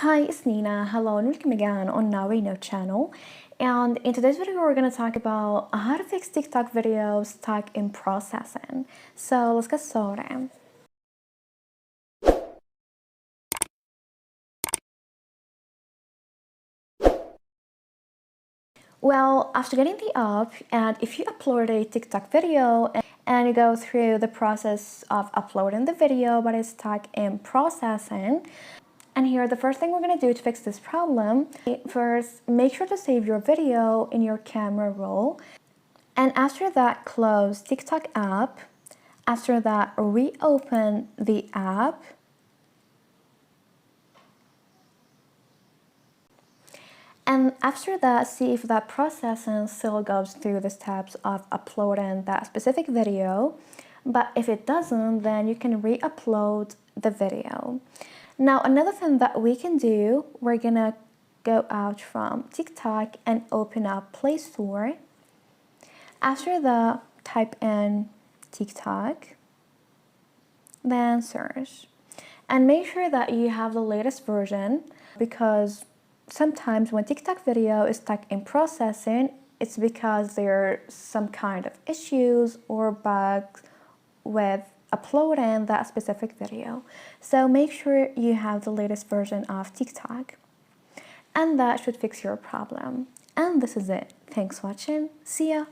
Hi, it's Nina. Hello and welcome again on Now We Know channel. And in today's video, we're going to talk about how to fix TikTok videos stuck in processing. So let's get started. Well, after getting the app, and if you upload a TikTok video and you go through the process of uploading the video but it's stuck in processing, and here, the first thing we're going to do to fix this problem, first, make sure to save your video in your camera roll. And after that, close TikTok app. After that, reopen the app. And after that, see if that processing still goes through the steps of uploading that specific video. But if it doesn't, then you can re-upload the video. Now, another thing that we can do, we're gonna go out from TikTok and open up Play Store. After that, type in TikTok, then search. And make sure that you have the latest version, because sometimes when TikTok video is stuck in processing, it's because there's some kind of issues or bugs with uploading that specific video. So make sure you have the latest version of TikTok, and that should fix your problem. And this is it. Thanks for watching. See ya.